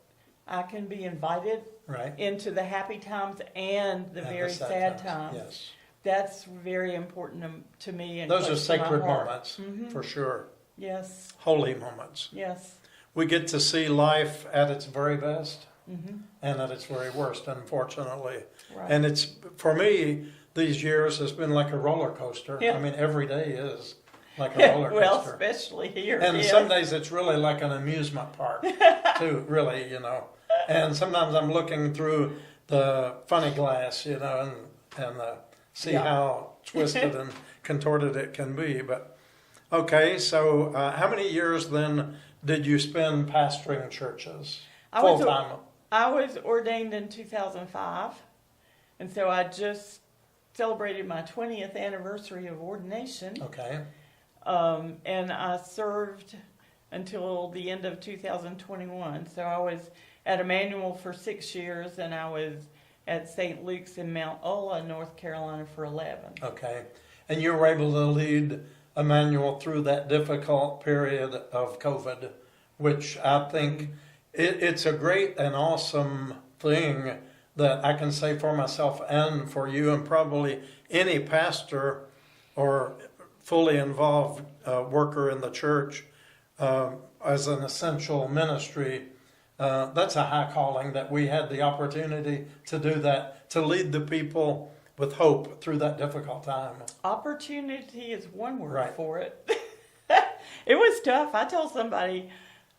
I can be invited Right? into the happy times and the And very sad sad times. Yes. That's very important to me. And Those are close to my sacred heart. moments, Mhm. for sure. Yes, Holy moments. yes. We get to see life at its very best Hmm. and at its very worst, unfortunately. Right. And it's, for me, these years has been like a roller coaster. Yeah. I mean, every day is like a roller Well, coaster. especially here. And yes. some days it's really like an amusement park, too, really, And sometimes I'm looking through the funny glass, and see Yeah. how twisted and contorted it can be. But, okay, so how many years then did you spend pastoring churches? I was, Full-time? I was ordained in 2005, and so I just celebrated my 20th anniversary of ordination. Okay, And I served until the end of 2021. So I was at Emmanuel for 6 years, and I was at St. Luke's in Mount Ola, North Carolina for 11. okay. And you were able to lead Emmanuel through that difficult period of COVID, which I think it's a great and awesome thing that I can say for myself and for you, and probably any pastor or fully involved worker in the church as an essential ministry. That's a high calling, that we had the opportunity to do that, to lead the people with hope through that difficult time. Opportunity is one word Right. for it. It was tough. I told somebody,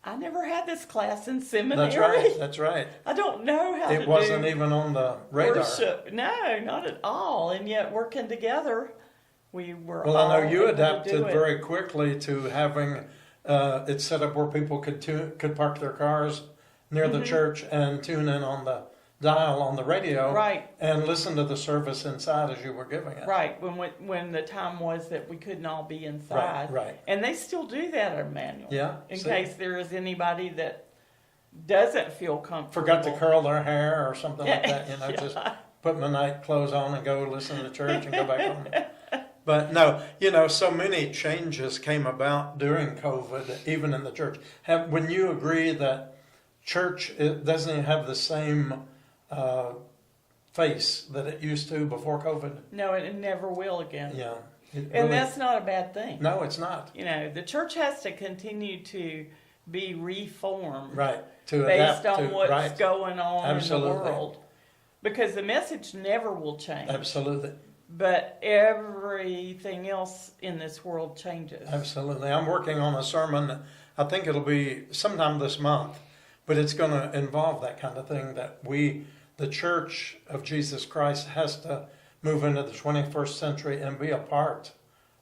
I never had this class in seminary. That's right. That's right. I don't know how to It wasn't do even on the radar. worship. No, not at all. And yet, working together, we were. Well, I know all you able to adapted do it. very quickly to having it set up where people could park their cars near the church and tune in on the dial on the radio, Right. and listen to the service inside as you were giving it. Right, when the time was that we couldn't all be inside. Right. And they still do that at Emmanuel. Yeah. In see? case there is anybody that doesn't feel comfortable. Forgot to curl their hair or something like that, Yeah. just put my night clothes on and go listen to church and go back home. But no, so many changes came about during COVID, even in the church. When you agree that church doesn't have the same face that it used to before COVID? No, it never will again. Yeah. And really- that's not a bad thing. No, it's not. The church has to continue to be reformed Right. To based adapt on to, what's right. going on Absolutely. in the world. Because the message never will change. Absolutely. But everything else in this world changes. Absolutely. I'm working on a sermon. I think it'll be sometime this month, but it's going to involve that kind of thing, that we the Church of Jesus Christ has to move into the 21st century and be a part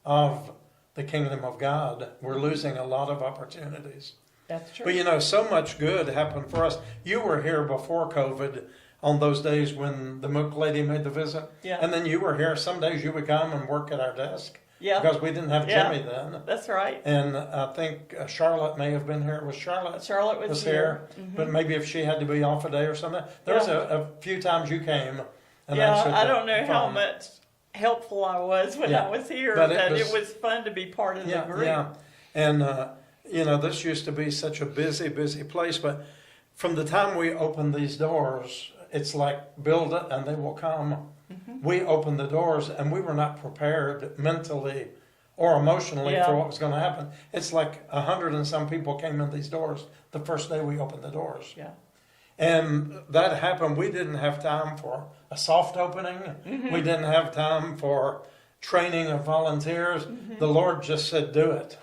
of the kingdom of God, we're losing a lot of opportunities. That's true. But you know, so much good happened for us. You were here before COVID on those days when the Mook lady made the visit. Yeah. And then you were here. Some days you would come and work at our desk. Yeah. Because we didn't have Yeah. Jimmy then. That's right. And I think Charlotte may have been here. Was Charlotte? Charlotte was here. Mm-hmm. But maybe if she had to be off a day or something. There was a few times you came. And Yeah, answered I the don't know how phone. much helpful I was when Yeah. I was here, But but it it was- was fun to be part of Yeah, the group. yeah. And, you know, this used to be such a busy, busy place. But from the time we opened these doors, it's like build it and they will come. Mm-hmm. We opened the doors and we were not prepared mentally or emotionally Yeah. for what was going to happen. It's like 100 and some people came in these doors the first day we opened the doors. Yeah. And that happened. We didn't have time for a soft opening. Mm-hmm. We didn't have time for training of volunteers. Mm-hmm. The Lord just said, do it.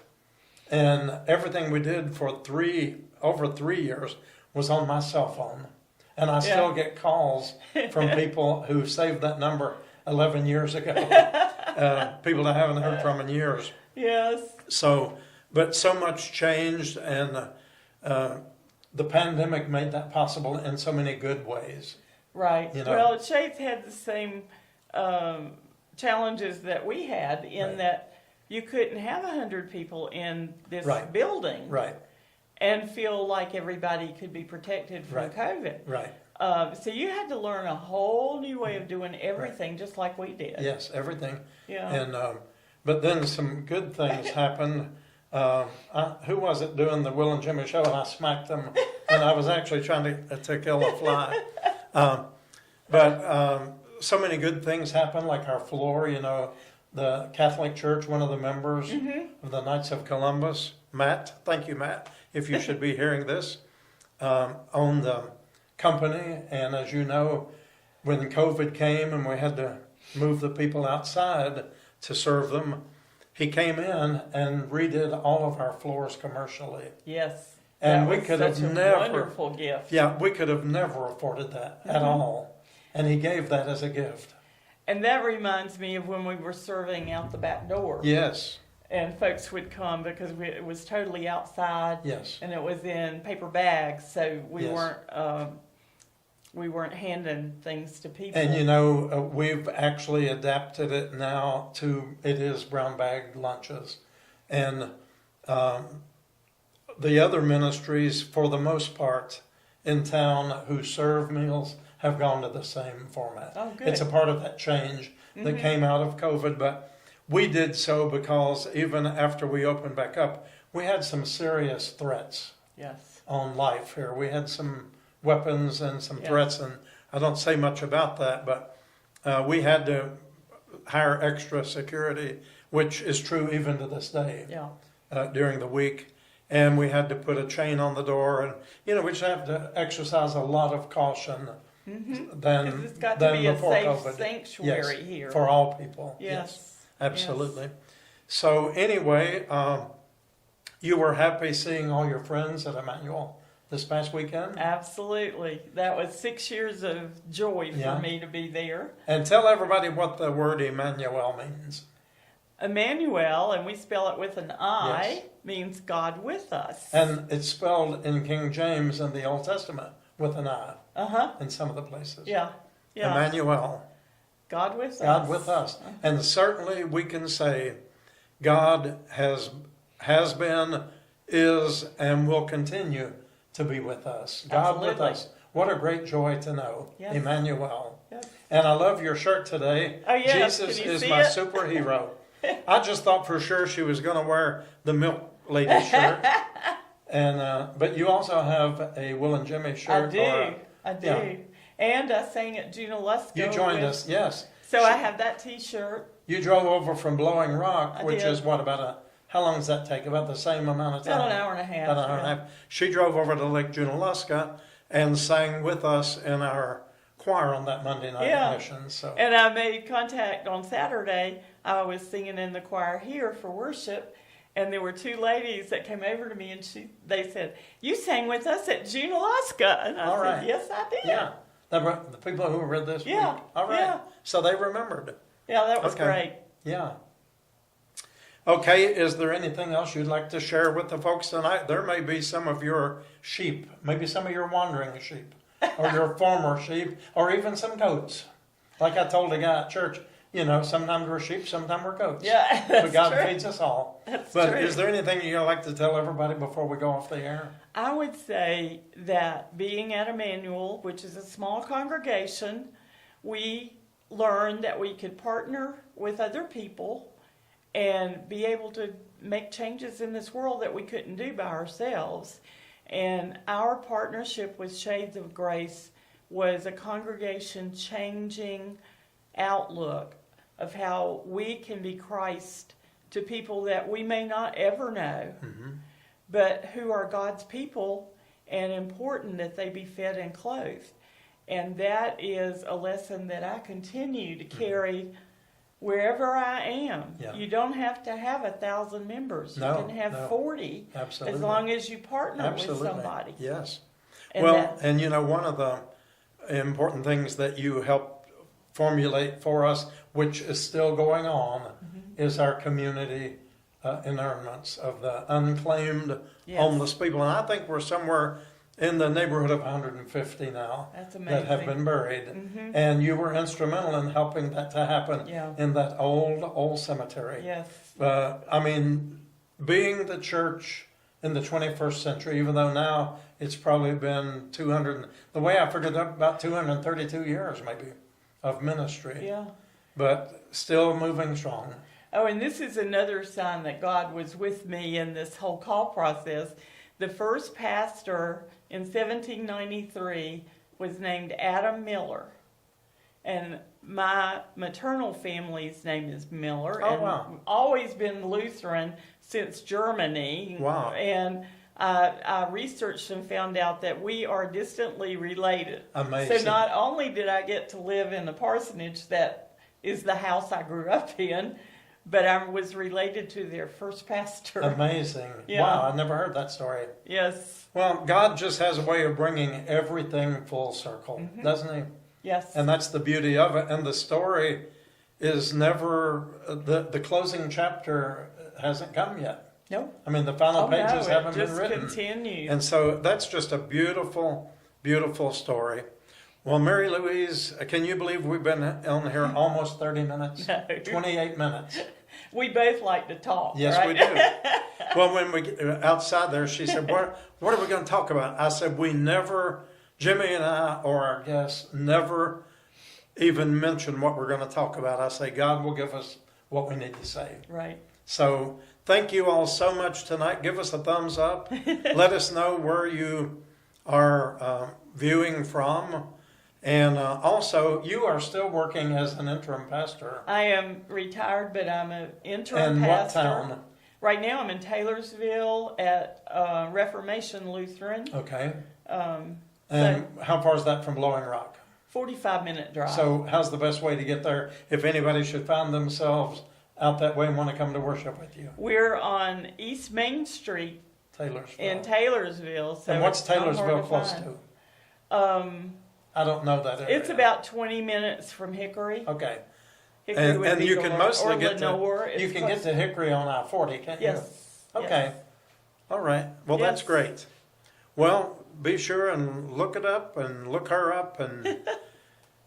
And everything we did for over 3 years was on my cell phone. And I still get calls from people who saved that number 11 years ago. People I haven't heard from in years. Yes. So, but so much changed, and the pandemic made that possible in so many good ways. Right. You know. Well, Shades had the same challenges that we had in Right. that you couldn't have 100 people in this Right. building Right, and feel like everybody could be protected from Right. COVID. right. So you had to learn a whole new way of doing everything, just like we did. Yes, everything. Yeah. And but then some good things happened. Who was it doing the Will and Jimmy show? And I smacked them, and I was actually trying to kill a fly. But so many good things happened, like our floor. You know, the Catholic Church, one of the members of the Knights of Columbus, Matt. Thank you, Matt. If you should be hearing this, owned the company, and as you know, when COVID came and we had to move the people outside to serve them, he came in and redid all of our floors commercially. Yes. And That we was could have such a never- wonderful gift. Yeah, we could have never afforded that at all. And he gave that as a gift. And that reminds me of when we were serving out the back door. Yes, And folks would come because it was totally outside. yes, And it was in paper bags, so we Yes. weren't handing things to people. and you know, we've actually adapted it now to, it is brown bag lunches. And the other ministries, for the most part, in town who serve meals have gone to the same format. Oh, good. It's a part of that change that came out of COVID, but we did so because even after we opened back up, we had some serious threats Yes. on life here. We had some weapons and some Yeah. threats, and I don't say much about that, but we had to hire extra security, which is true even to this day, Yeah. during the week. And we had to put a chain on the door, and you know, we just have to exercise a lot of caution Because than it's got to than be a before safe COVID. sanctuary Yes, here. for all people. Yes. Absolutely. So anyway, you were happy seeing all your friends at Emmanuel this past weekend? Absolutely. That was 6 years of joy for Yeah. me to be there. And tell everybody what the word Emmanuel means. Emmanuel, and we spell it with an I, Yes. means God with us. And it's spelled in King James in the Old Testament with an I Uh-huh. in some of the places. Yeah. Yeah. Emmanuel, God with us. God with us. And certainly we can say God has been, is, and will continue to be with us. God with Absolutely. us. What a great joy to know. Yes. Emmanuel. Yes. And I love your shirt today. Oh, yes. Jesus Can you is see my it? superhero. I just thought for sure she was going to wear the milk lady shirt. And but you also have a Will and Jimmy shirt. I do. I do. yeah. And I sang at Junaluska. You joined with- us, yes. So I have that T-shirt. You drove over from Blowing Rock, I which did. is what, how long does that take? About the same amount of time? About an hour and a half. About an hour and a half. She drove over to Lake Junaluska and sang with us in our choir on that Monday night Yeah. mission. So And I made contact on Saturday. I was singing in the choir here for worship, and there were two ladies that came over to me, and they said, "You sang with us at Junaluska," and I All said, right. "Yes, I did." yeah, The people who read this Yeah, week? All right. yeah. So they remembered. Yeah, that was Okay. great. Yeah. Okay, is there anything else you'd like to share with the folks tonight? There may be some of your sheep, maybe some of your wandering sheep, or your former sheep, or even some goats. Like I told a guy at church, sometimes we're sheep, sometimes we're goats. Yeah, But that's God true. feeds us all. That's But true. is there anything you'd like to tell everybody before we go off the air? I would say that being at Emmanuel, which is a small congregation, we learned that we could partner with other people and be able to make changes in this world that we couldn't do by ourselves. And our partnership with Shades of Grace was a congregation changing outlook of how we can be Christ to people that we may not ever know, but who are God's people, and important that they be fed and clothed. And that is a lesson that I continue to carry wherever I am. Yeah. You don't have to have 1,000 members. You No, can have no. 40 Absolutely. as long as you partner Absolutely. with somebody. Yes. And Well, that- and one of the important things that you helped formulate for us, which is still going on, is our community internments of the unclaimed Yes. homeless people. And I think we're somewhere in the neighborhood of 150 now That's that amazing. have been buried. And you were instrumental in helping that to happen Yeah. in that old cemetery. Yes. Being the church in the 21st century, even though now it's probably been 200, the way I figured up, about 232 years maybe of ministry, Yeah. but still moving strong. Oh, and this is another sign that God was with me in this whole call process. The first pastor in 1793 was named Adam Miller. And my maternal family's name is Miller. Oh, and wow. always been Lutheran since Germany. Wow. And I researched and found out that we are distantly related. Amazing. So not only did I get to live in the parsonage that is the house I grew up in, but I was related to their first pastor. Amazing. Yeah. Wow, I never heard that story. Yes, Well, God just has a way of bringing everything full circle, doesn't He? yes. And that's the beauty of it. And the story is never, the closing chapter hasn't come yet. No. I mean, the final pages no, haven't it been just written. continues. And so that's just a beautiful, beautiful story. Well, Mary Louise, can you believe we've been on here almost 30 minutes? No. 28 minutes. We both like to talk, Yes, right? we do. Well, when we get outside there, she said, what are we going to talk about? I said, Jimmy and I, or our guests, never even mention what we're going to talk about. I say, God will give us what we need to say. Right. So thank you all so much tonight. Give us a thumbs up. Let us know where you are viewing from. And also, you are still working as an interim pastor. I am retired, but I'm an interim And what pastor. town? Right now I'm in Taylorsville at Reformation Lutheran. Okay. Um, And how far is that from Blowing Rock? 45-minute drive. So how's the best way to get there if anybody should find themselves out that way and want to come to worship with you? We're on East Main Street Taylorsville. in Taylorsville. So And what's it's not hard Taylorsville to close find. to? I don't know that area. It's about 20 minutes from Hickory. Okay. Hickory would And be you can mostly or get Lenore. to, you It's can close. get to Hickory on I-40, can't you? Yes. Okay. Yes. All right. Well, that's Yes. great. Well, be sure and look it up and look her up, and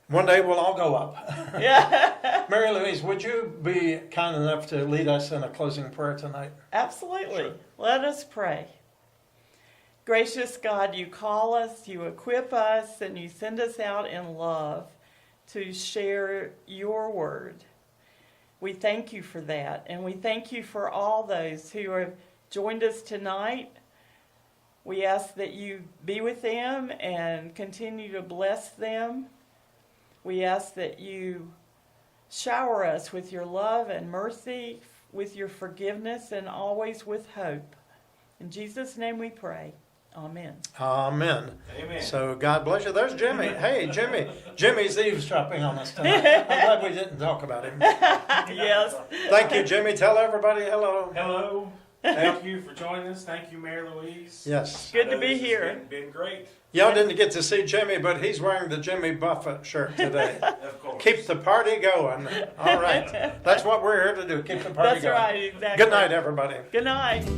one day we'll all go up. Yeah. Mary Louise, would you be kind enough to lead us in a closing prayer tonight? Absolutely. Sure. Let us pray. Gracious God, you call us, you equip us, and you send us out in love to share your word. We thank you for that, and we thank you for all those who have joined us tonight. We ask that you be with them and continue to bless them. We ask that you shower us with your love and mercy, with your forgiveness, and always with hope. In Jesus' name we pray. Amen. Amen. Amen. So God bless you. There's Jimmy. Hey, Jimmy. Jimmy's eavesdropping on us tonight. I'm glad we didn't talk about him. Yes. Thank you, Jimmy. Tell everybody hello. Hello. Thank you for joining us. Thank you, Mary Louise. Yes. Good I to know be this has here. Been great. Y'all didn't get to see Jimmy, but he's wearing the Jimmy Buffett shirt today. Of course. Keep the party going. All right. That's what we're here to do. Keep the party That's going. right, exactly. Good night, everybody. Good night.